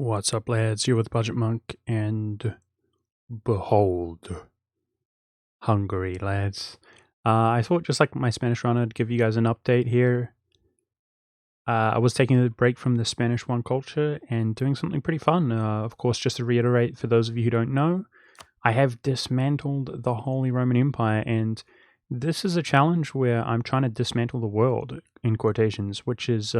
What's up, lads? You're with Budget Monk, and behold, Hungary, lads. I thought, just like my Spanish run, I'd give you guys an update here. I was taking a break from the Spanish one culture and doing something pretty fun. Of course, just to reiterate, for those of you who don't know, I have dismantled the Holy Roman Empire, and this is a challenge where I'm trying to dismantle the world, in quotations, which is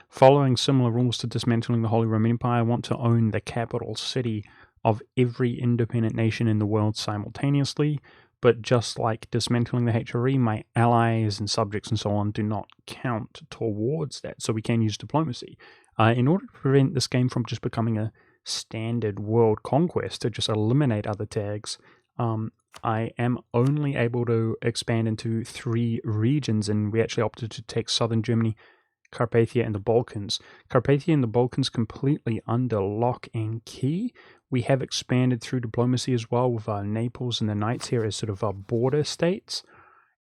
following similar rules to dismantling the Holy Roman Empire. I want to own the capital city of every independent nation in the world simultaneously, but just like dismantling the HRE, my allies and subjects and so on do not count towards that, so we can use diplomacy. In order to prevent this game from just becoming a standard world conquest to just eliminate other tags, I am only able to expand into 3 regions, and we actually opted to take southern Germany, Carpathia, and the Balkans. Carpathia and the Balkans completely under lock and key. We have expanded through diplomacy as well with Naples and the Knights here as sort of our border states.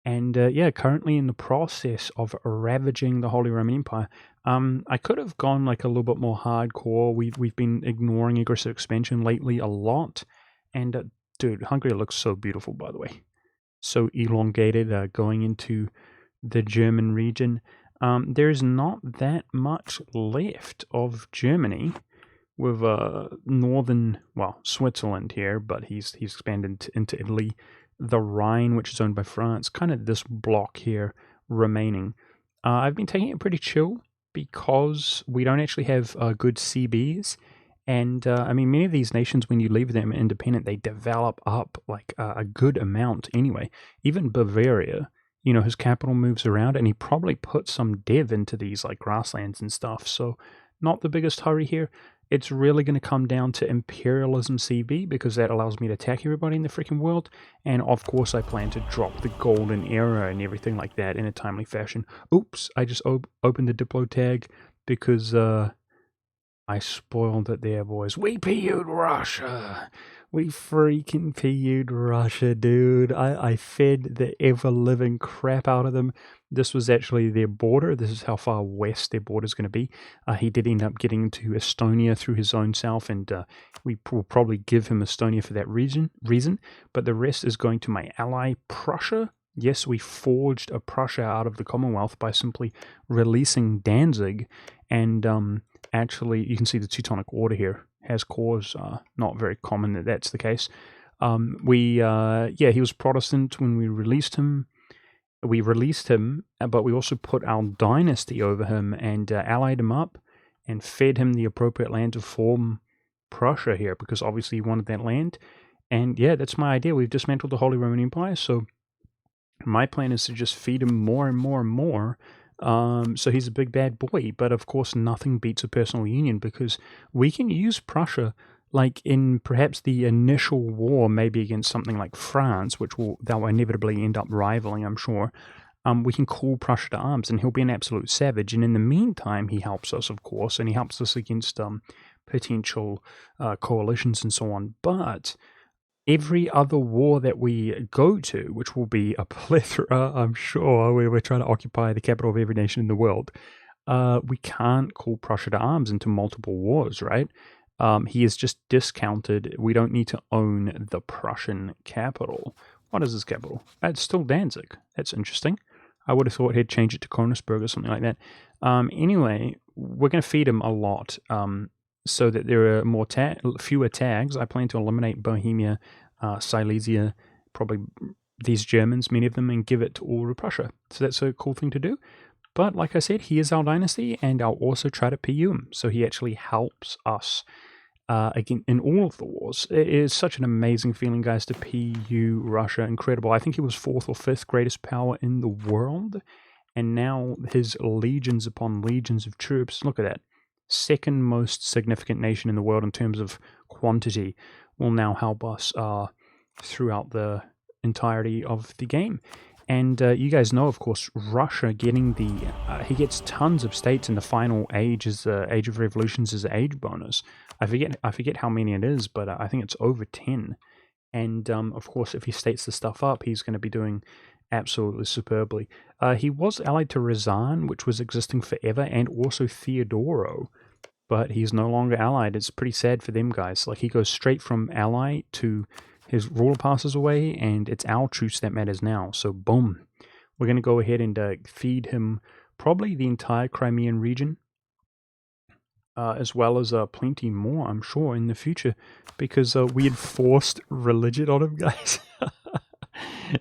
And yeah, currently in the process of ravaging the Holy Roman Empire. I could have gone like a little bit more hardcore. We've been ignoring aggressive expansion lately a lot. And dude, Hungary looks so beautiful, by the way. So elongated, going into the German region. There's not that much left of Germany, with northern, well, Switzerland here, but he's expanded into Italy, the Rhine, which is owned by France, kind of this block here remaining. I've been taking it pretty chill because we don't actually have good CBs. And I mean, many of these nations, when you leave them independent, they develop up like a good amount anyway. Even Bavaria, his capital moves around, and he probably put some dev into these like grasslands and stuff. So, not the biggest hurry here. It's really going to come down to imperialism CB, because that allows me to attack everybody in the freaking world. And of course, I plan to drop the golden era and everything like that in a timely fashion. Oops, I just opened the Diplo tag because I spoiled it there, boys. We PU'd Russia. We freaking PU'd Russia, dude. I fed the ever-living crap out of them. This was actually their border. This is how far west their border is going to be. He did end up getting into Estonia through his own self, and we will probably give him Estonia for that reason. But the rest is going to my ally, Prussia. Yes, we forged a Prussia out of the Commonwealth by simply releasing Danzig, and actually, you can see the Teutonic Order here has cause. Not very common that that's the case. He was Protestant when we released him. We released him, but we also put our dynasty over him and allied him up and fed him the appropriate land to form Prussia here, because obviously he wanted that land. And yeah, that's my idea. We've dismantled the Holy Roman Empire, so my plan is to just feed him more and more and more. So he's a big bad boy, but of course nothing beats a personal union, because we can use Prussia like in perhaps the initial war, maybe against something like France, they'll inevitably end up rivaling, I'm sure. We can call Prussia to arms, and he'll be an absolute savage. And in the meantime, he helps us, of course, and he helps us against potential coalitions and so on. But every other war that we go to, which will be a plethora, I'm sure, where we're trying to occupy the capital of every nation in the world, we can't call Prussia to arms into multiple wars, right? He is just discounted. We don't need to own the Prussian capital. What is his capital? It's still Danzig. That's interesting. I would have thought he'd change it to Königsberg or something like that. Anyway, we're going to feed him a lot. So that there are fewer tags. I plan to eliminate Bohemia, Silesia, probably these Germans, many of them, and give it to all of Prussia. So that's a cool thing to do. But like I said, he is our dynasty, and I'll also try to PU him. So he actually helps us again in all of the wars. It is such an amazing feeling, guys, to PU Russia. Incredible. I think he was 4th or 5th greatest power in the world. And now his legions upon legions of troops, look at that, second most significant nation in the world in terms of quantity, will now help us throughout the entirety of the game. And you guys know, of course, Russia getting he gets tons of states in the final age, as the Age of Revolutions, as an age bonus. I forget how many it is, but I think it's over 10. And of course, if he states the stuff up, he's going to be doing absolutely superbly. He was allied to Razan, which was existing forever, and also Theodoro. but he's no longer allied. It's pretty sad for them guys. Like, he goes straight from ally to his ruler passes away, and it's our truce that matters now. So boom, we're going to go ahead and feed him probably the entire Crimean region, as well as plenty more, I'm sure, in the future, because we had forced religion on him, guys.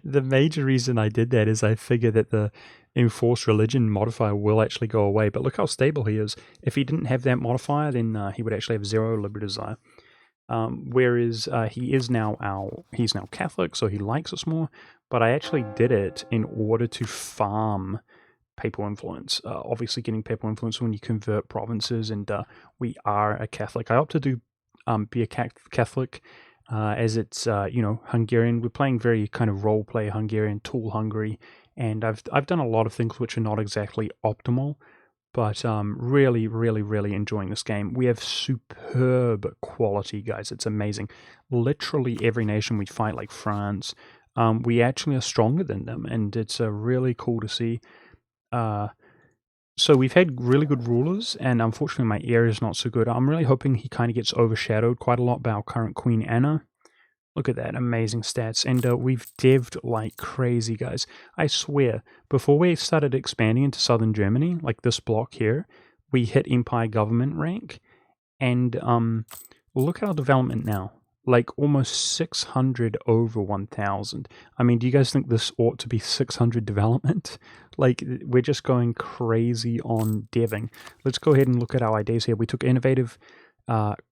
The major reason I did that is I figured that the enforced religion modifier will actually go away, but look how stable he is. If he didn't have that modifier, then he would actually have 0 liberty desire. Whereas he is now he's now Catholic, so he likes us more, but I actually did it in order to farm papal influence. Obviously getting papal influence when you convert provinces, and we are a Catholic. I opt to do be a Catholic, as it's Hungarian. We're playing very kind of role play Hungarian, tool Hungary, and I've done a lot of things which are not exactly optimal, but really, really, really enjoying this game. We have superb quality, guys. It's amazing. Literally every nation we fight, like France, we actually are stronger than them, and it's really cool to see. So we've had really good rulers, and unfortunately my area is not so good. I'm really hoping he kind of gets overshadowed quite a lot by our current Queen Anna. Look at that, amazing stats. And we've devved like crazy, guys. I swear, before we started expanding into southern Germany, like this block here, we hit Empire Government rank. And look at our development now. Like almost 600 over 1,000. I mean, do you guys think this ought to be 600 development? Like, we're just going crazy on deving. Let's go ahead and look at our ideas here. We took innovative,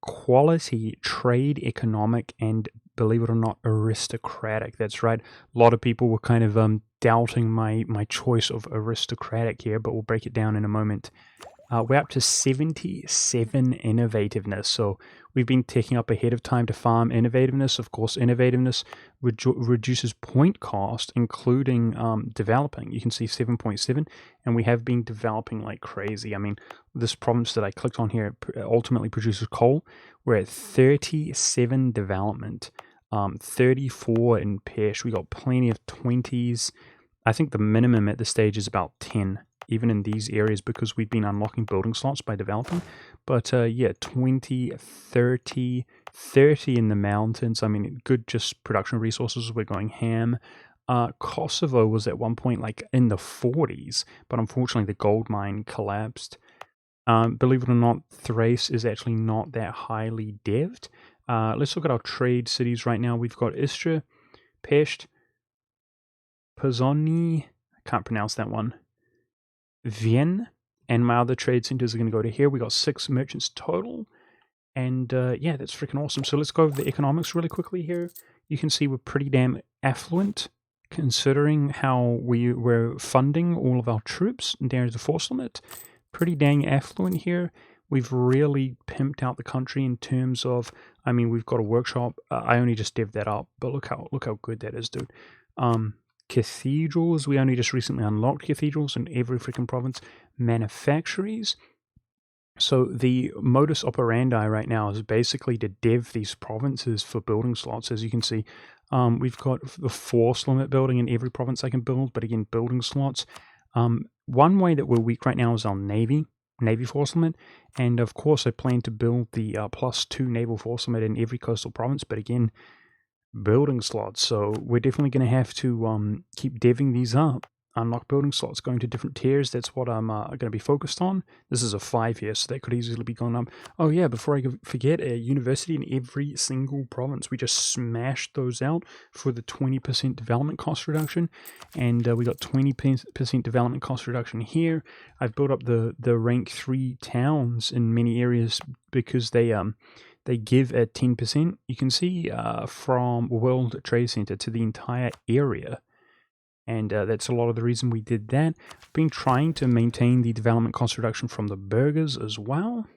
quality, trade, economic, and believe it or not, aristocratic. That's right. A lot of people were kind of doubting my choice of aristocratic here, but we'll break it down in a moment. We're up to 77 innovativeness, so we've been taking up ahead of time to farm innovativeness. Of course, innovativeness reduces point cost, including developing. You can see 7.7, and we have been developing like crazy. I mean, this province that I clicked on here ultimately produces coal. We're at 37 development, 34 in Pesh. We got plenty of 20s. I think the minimum at this stage is about 10. Even in these areas, because we've been unlocking building slots by developing. But yeah, 20, 30, 30 in the mountains. I mean, good just production resources. We're going ham. Kosovo was at one point like in the 40s, but unfortunately the gold mine collapsed. Believe it or not, Thrace is actually not that highly devved. Let's look at our trade cities right now. We've got Istra, Pest, Pozoni, I can't pronounce that one, Vienne, and my other trade centers are going to go to here. We got 6 merchants total, and yeah, that's freaking awesome. So let's go over the economics really quickly here. You can see we're pretty damn affluent, considering how we were funding all of our troops. And there's the force limit. Pretty dang affluent here. We've really pimped out the country in terms of, I mean, we've got a workshop. I only just devved that up, but look how good that is, dude. Cathedrals, we only just recently unlocked cathedrals in every freaking province. Manufactories. So the modus operandi right now is basically to dev these provinces for building slots. As you can see, we've got the force limit building in every province I can build, but again, building slots. One way that we're weak right now is our navy force limit, and of course I plan to build the +2 naval force limit in every coastal province, but again, building slots. So we're definitely going to have to keep devving these up. Unlock building slots, going to different tiers. That's what I'm going to be focused on. This is a 5 year, so that could easily be going up. Oh yeah, before I forget, a university in every single province. We just smashed those out for the 20% development cost reduction, and we got 20% development cost reduction here. I've built up the rank 3 towns in many areas because they give at 10%. You can see from World Trade Center to the entire area. And that's a lot of the reason we did that. Been trying to maintain the development cost reduction from the burgers as well.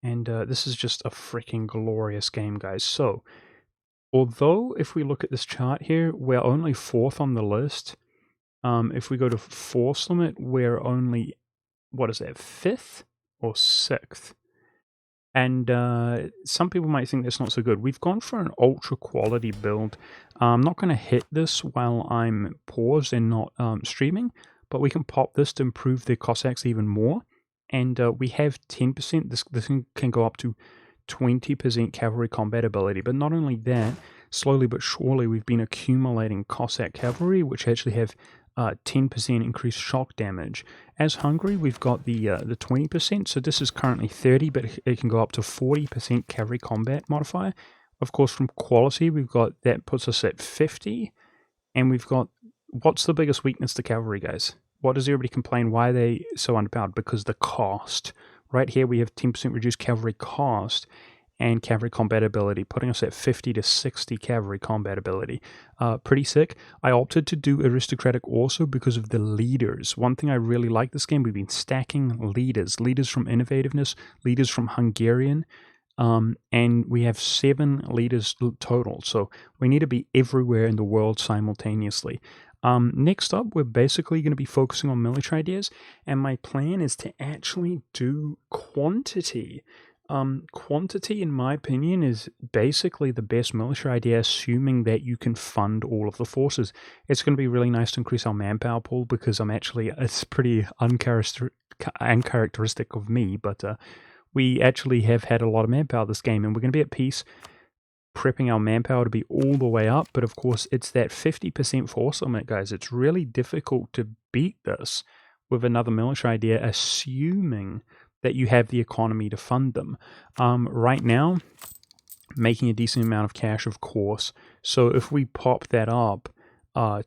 And this is just a freaking glorious game, guys. So, although if we look at this chart here, we're only 4th on the list. If we go to force limit, we're only, what is that, 5th or 6th? And some people might think that's not so good. We've gone for an ultra quality build. I'm not going to hit this while I'm paused and not streaming, but we can pop this to improve the Cossacks even more. and we have 10%. This can go up to 20% cavalry combat ability. But not only that, slowly but surely we've been accumulating Cossack cavalry, which actually have 10% increased shock damage. As Hungary, we've got the 20%, so this is currently 30, but it can go up to 40% cavalry combat modifier. Of course, from quality, we've got that puts us at 50, and we've got, what's the biggest weakness to cavalry, guys? What does everybody complain? Why are they so underpowered? Because the cost. Right here, we have 10% reduced cavalry cost and cavalry combat ability, putting us at 50 to 60 cavalry combat ability. Pretty sick. I opted to do aristocratic also because of the leaders. One thing I really like this game, we've been stacking leaders. Leaders from innovativeness, leaders from Hungarian, and we have 7 leaders total. So we need to be everywhere in the world simultaneously. Next up, we're basically going to be focusing on military ideas, and my plan is to actually do quantity. Quantity, in my opinion, is basically the best military idea, assuming that you can fund all of the forces. It's going to be really nice to increase our manpower pool because it's pretty uncharacteristic of me, but we actually have had a lot of manpower this game, and we're going to be at peace, prepping our manpower to be all the way up. But of course, it's that 50% force limit, guys. It's really difficult to beat this with another military idea, assuming that you have the economy to fund them. Right now, making a decent amount of cash, of course. So if we pop that up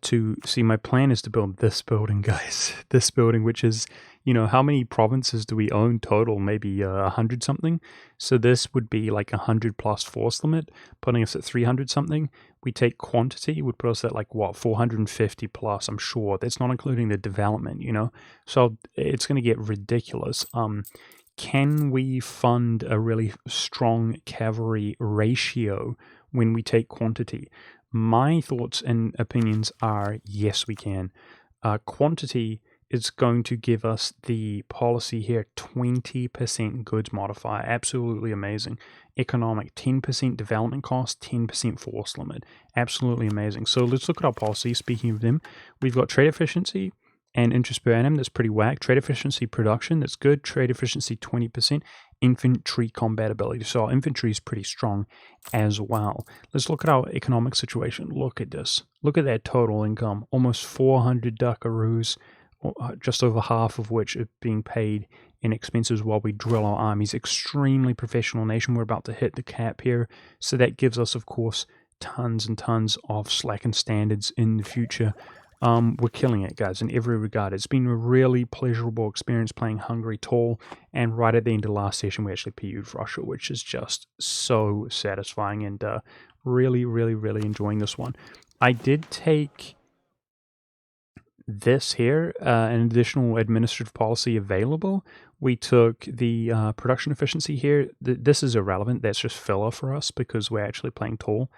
to see, my plan is to build this building, guys. This building, which is, how many provinces do we own total? Maybe 100 something. So this would be like 100 plus force limit, putting us at 300 something. We take quantity, would put us at 450 plus, I'm sure. That's not including the development, So it's going to get ridiculous. Can we fund a really strong cavalry ratio when we take quantity? My thoughts and opinions are yes, we can. Quantity is going to give us the policy here, 20% goods modifier. Absolutely amazing. Economic, 10% development cost, 10% force limit. Absolutely amazing. So let's look at our policy. Speaking of them, we've got trade efficiency and interest per annum. That's pretty whack. Trade efficiency production, that's good. Trade efficiency 20%. Infantry combat ability. So our infantry is pretty strong as well. Let's look at our economic situation. Look at this. Look at that total income. Almost 400 duckaroos, just over half of which are being paid in expenses while we drill our armies. Extremely professional nation. We're about to hit the cap here. So that gives us, of course, tons and tons of slackened standards in the future. We're killing it, guys, in every regard. It's been a really pleasurable experience playing Hungary tall, and right at the end of the last session, we actually PU'd Russia, which is just so satisfying, and really, really, really enjoying this one. I did take this here, an additional administrative policy available. We took the production efficiency here. This is irrelevant. That's just filler for us because we're actually playing tall.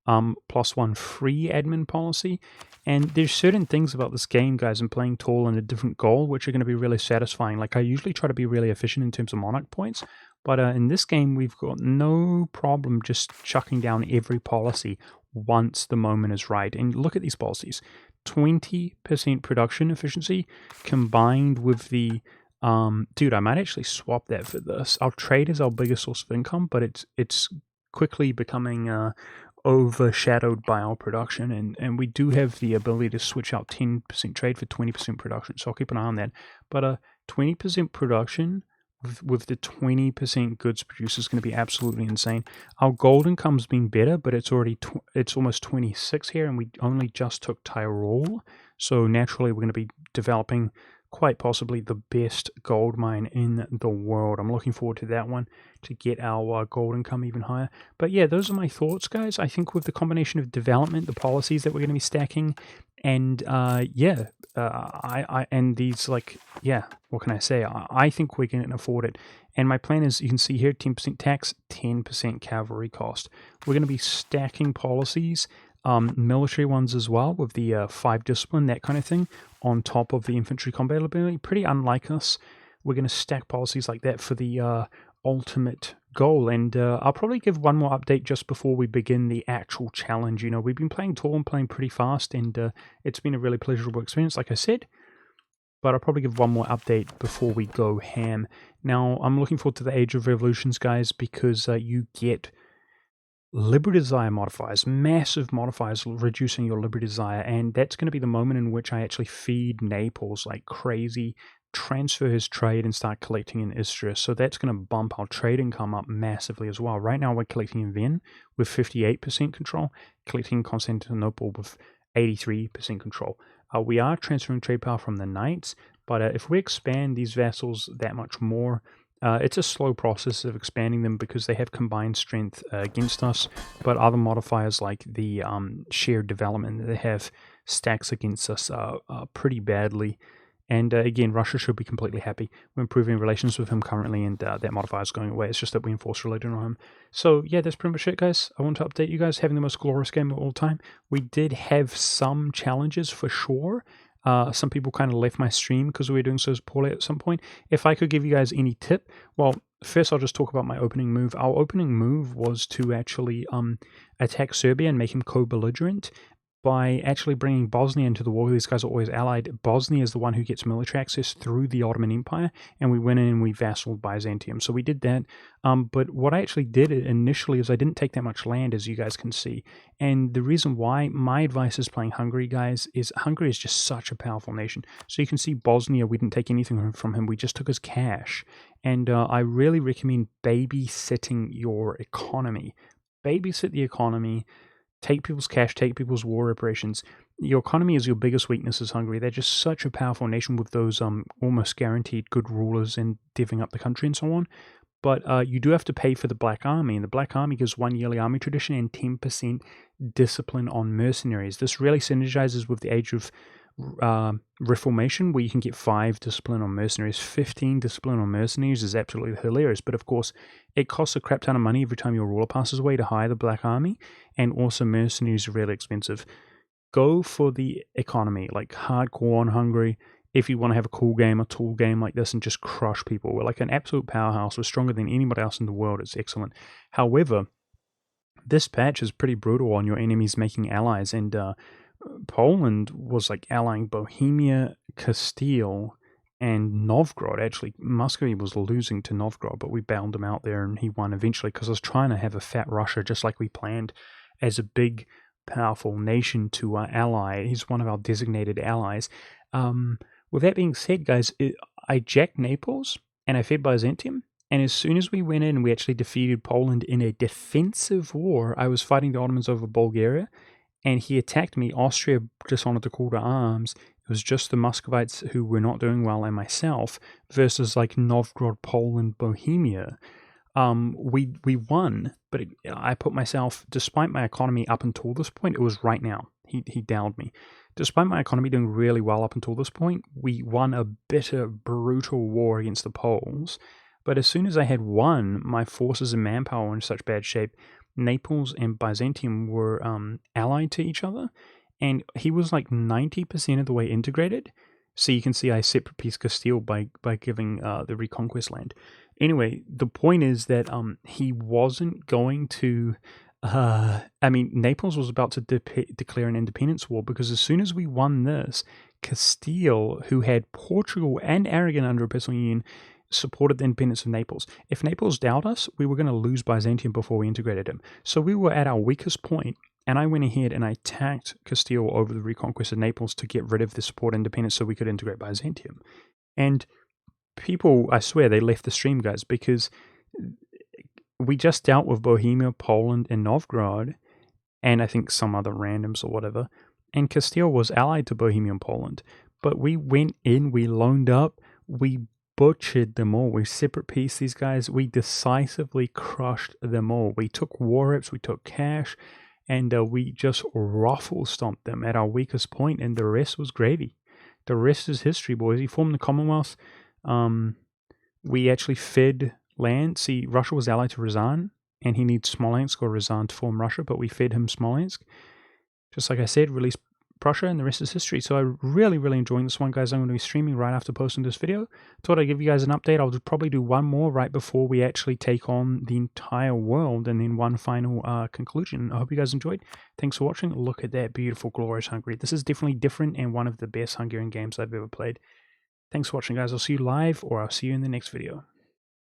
+1 free admin policy. And there's certain things about this game, guys, and playing tall and a different goal, which are going to be really satisfying. Like, I usually try to be really efficient in terms of monarch points, but in this game, we've got no problem just chucking down every policy once the moment is right. And look at these policies. 20% production efficiency combined with the dude, I might actually swap that for this. Our trade is our biggest source of income, but it's quickly becoming overshadowed by our production, and we do have the ability to switch out 10% trade for 20% production, so I'll keep an eye on that. But 20% production with the 20% goods produced is going to be absolutely insane. Our gold income's been better, but it's already it's almost 26 here, and we only just took Tyrol, so naturally we're going to be developing quite possibly the best gold mine in the world. I'm looking forward to that one to get our gold income even higher. But yeah, those are my thoughts, guys. I think with the combination of development, the policies that we're going to be stacking, and and these, what can I say? I think we can afford it. And my plan is, you can see here, 10% tax, 10% cavalry cost. We're going to be stacking policies, military ones as well, with the 5 discipline, that kind of thing, on top of the infantry combat ability. Pretty unlike us. We're going to stack policies like that for the ultimate goal. And I'll probably give one more update just before we begin the actual challenge. We've been playing tall and playing pretty fast, and it's been a really pleasurable experience, like I said. but I'll probably give one more update before we go ham. Now, I'm looking forward to the Age of Revolutions, guys, because you get Liberty Desire modifiers, massive modifiers reducing your Liberty Desire, and that's going to be the moment in which I actually feed Naples like crazy, transfer his trade, and start collecting in Istria. So that's going to bump our trade income up massively as well. Right now we're collecting in Vienna with 58% control, collecting in Constantinople with 83% control. We are transferring trade power from the Knights, but if we expand these vassals that much more, it's a slow process of expanding them because they have combined strength against us, but other modifiers like the shared development, they have stacks against us pretty badly. And again, Russia should be completely happy. We're improving relations with him currently, and that modifier is going away. It's just that we enforce religion on him. So yeah, that's pretty much it, guys. I want to update you guys, having the most glorious game of all time. We did have some challenges for sure. Some people kind of left my stream because we were doing so poorly at some point. If I could give you guys any tip, well, first I'll just talk about my opening move. Our opening move was to actually attack Serbia and make him co-belligerent by actually bringing Bosnia into the war. These guys are always allied. Bosnia is the one who gets military access through the Ottoman Empire, and we went in and we vassaled Byzantium. So we did that. But what I actually did initially is I didn't take that much land, as you guys can see. And the reason why my advice is playing Hungary, guys, is Hungary is just such a powerful nation. So you can see Bosnia, we didn't take anything from him. We just took his cash. And I really recommend babysitting your economy. Babysit the economy. Take people's cash, take people's war reparations. Your economy is your biggest weakness as Hungary. They're just such a powerful nation with those almost guaranteed good rulers and divvying up the country and so on. But you do have to pay for the Black Army, and the Black Army gives 1 yearly army tradition and 10% discipline on mercenaries. This really synergizes with the Age of Reformation, where you can get 5 discipline on mercenaries. 15 discipline on mercenaries is absolutely hilarious, but of course it costs a crap ton of money every time your ruler passes away to hire the Black Army, and also mercenaries are really expensive. Go for the economy, like hardcore on Hungary. If you want to have a cool game, a tool game like this, and just crush people, we're like an absolute powerhouse. We're stronger than anybody else in the world. It's excellent. However, this patch is pretty brutal on your enemies making allies, and Poland was like allying Bohemia, Castile, and Novgorod. Actually, Muscovy was losing to Novgorod, but we bailed him out there and he won eventually because I was trying to have a fat Russia just like we planned as a big, powerful nation to ally. He's one of our designated allies. With that being said, guys, I jacked Naples and I fed Byzantium. And as soon as we went in, we actually defeated Poland in a defensive war. I was fighting the Ottomans over Bulgaria, and he attacked me. Austria just wanted to call to arms. It was just the Muscovites who were not doing well and myself versus like Novgorod, Poland, Bohemia. We won, but I put myself, despite my economy up until this point, it was right now. He downed me. Despite my economy doing really well up until this point, we won a bitter, brutal war against the Poles. But as soon as I had won, my forces and manpower were in such bad shape. Naples and Byzantium were allied to each other, and he was like 90% of the way integrated. So you can see I separate piece Castile by giving the Reconquest land. Anyway, the point is that he wasn't going to. Naples was about to declare an independence war because as soon as we won this, Castile, who had Portugal and Aragon under a personal union, supported the independence of Naples. If Naples doubted us, we were going to lose Byzantium before we integrated him. So we were at our weakest point, and I went ahead and I attacked Castile over the reconquest of Naples to get rid of the support independence so we could integrate Byzantium. And people, I swear, they left the stream, guys, because we just dealt with Bohemia, Poland, and Novgorod, and I think some other randoms or whatever, and Castile was allied to Bohemia and Poland. But we went in, we loaned up, we butchered them all. We separate pieced these guys. We decisively crushed them all. We took war reps, we took cash, and we just ruffle stomped them at our weakest point, and the rest was gravy. The rest is history, boys. He formed the Commonwealth. We actually fed land. See, Russia was allied to Ryazan, and he needs Smolensk or Ryazan to form Russia, but we fed him Smolensk. Just like I said, released Prussia, and the rest is history. So I'm really enjoying this one, guys. I'm going to be streaming right after posting this video. Thought I'd give you guys an update. I'll probably do one more right before we actually take on the entire world, and then one final conclusion. I hope you guys enjoyed. Thanks for watching. Look at that beautiful, glorious Hungary. This is definitely different and one of the best Hungarian games I've ever played. Thanks for watching, guys. I'll see you live, or I'll see you in the next video.